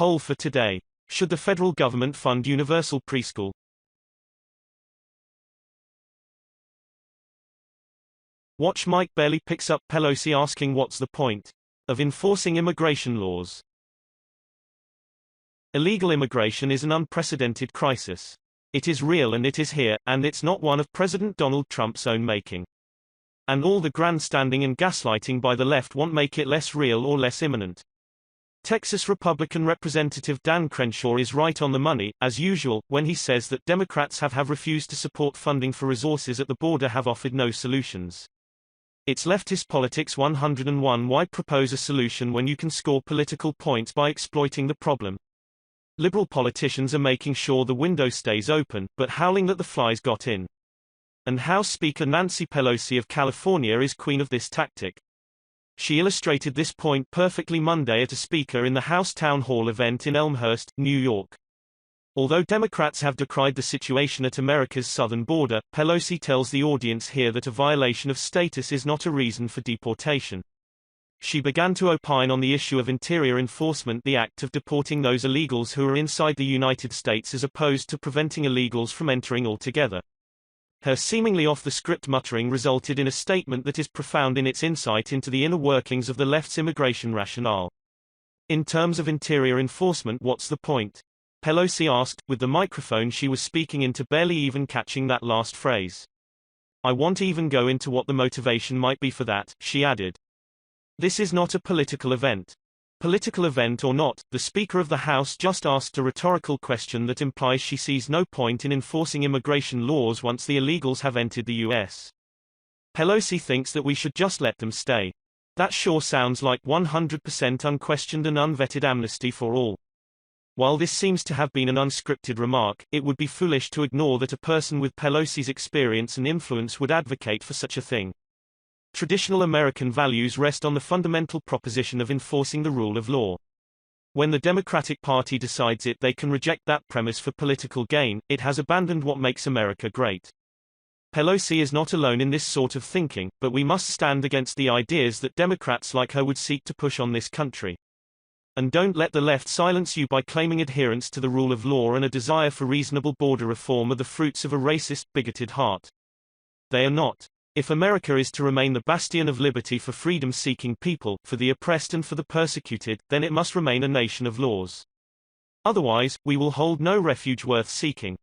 Poll for today. Should the federal government fund universal preschool? Watch Mike barely picks up Pelosi asking what's the point of enforcing immigration laws. Illegal immigration is an unprecedented crisis. It is real and it is here, and it's not one of President Donald Trump's own making. And all the grandstanding and gaslighting by the left won't make it less real or less imminent. Texas Republican Representative Dan Crenshaw is right on the money, as usual, when he says that Democrats have refused to support funding for resources at the border, have offered no solutions. It's leftist politics 101. Why propose a solution when you can score political points by exploiting the problem? Liberal politicians are making sure the window stays open, but howling that the flies got in. And House Speaker Nancy Pelosi of California is queen of this tactic. She illustrated this point perfectly Monday at a speaker in the House Town Hall event in Elmhurst, New York. Although Democrats have decried the situation at America's southern border, Pelosi tells the audience here that a violation of status is not a reason for deportation. She began to opine on the issue of interior enforcement, the act of deporting those illegals who are inside the United States as opposed to preventing illegals from entering altogether. Her seemingly off-the-script muttering resulted in a statement that is profound in its insight into the inner workings of the left's immigration rationale. In terms of interior enforcement, what's the point? Pelosi asked, with the microphone she was speaking into barely even catching that last phrase. I won't even go into what the motivation might be for that, she added. This is not a political event. Political event or not, the Speaker of the House just asked a rhetorical question that implies she sees no point in enforcing immigration laws once the illegals have entered the U.S. Pelosi thinks that we should just let them stay. That sure sounds like 100% unquestioned and unvetted amnesty for all. While this seems to have been an unscripted remark, it would be foolish to ignore that a person with Pelosi's experience and influence would advocate for such a thing. Traditional American values rest on the fundamental proposition of enforcing the rule of law. When the Democratic Party decides they can reject that premise for political gain, it has abandoned what makes America great. Pelosi is not alone in this sort of thinking, but we must stand against the ideas that Democrats like her would seek to push on this country. And don't let the left silence you by claiming adherence to the rule of law and a desire for reasonable border reform are the fruits of a racist, bigoted heart. They are not. If America is to remain the bastion of liberty for freedom-seeking people, for the oppressed and for the persecuted, then it must remain a nation of laws. Otherwise, we will hold no refuge worth seeking.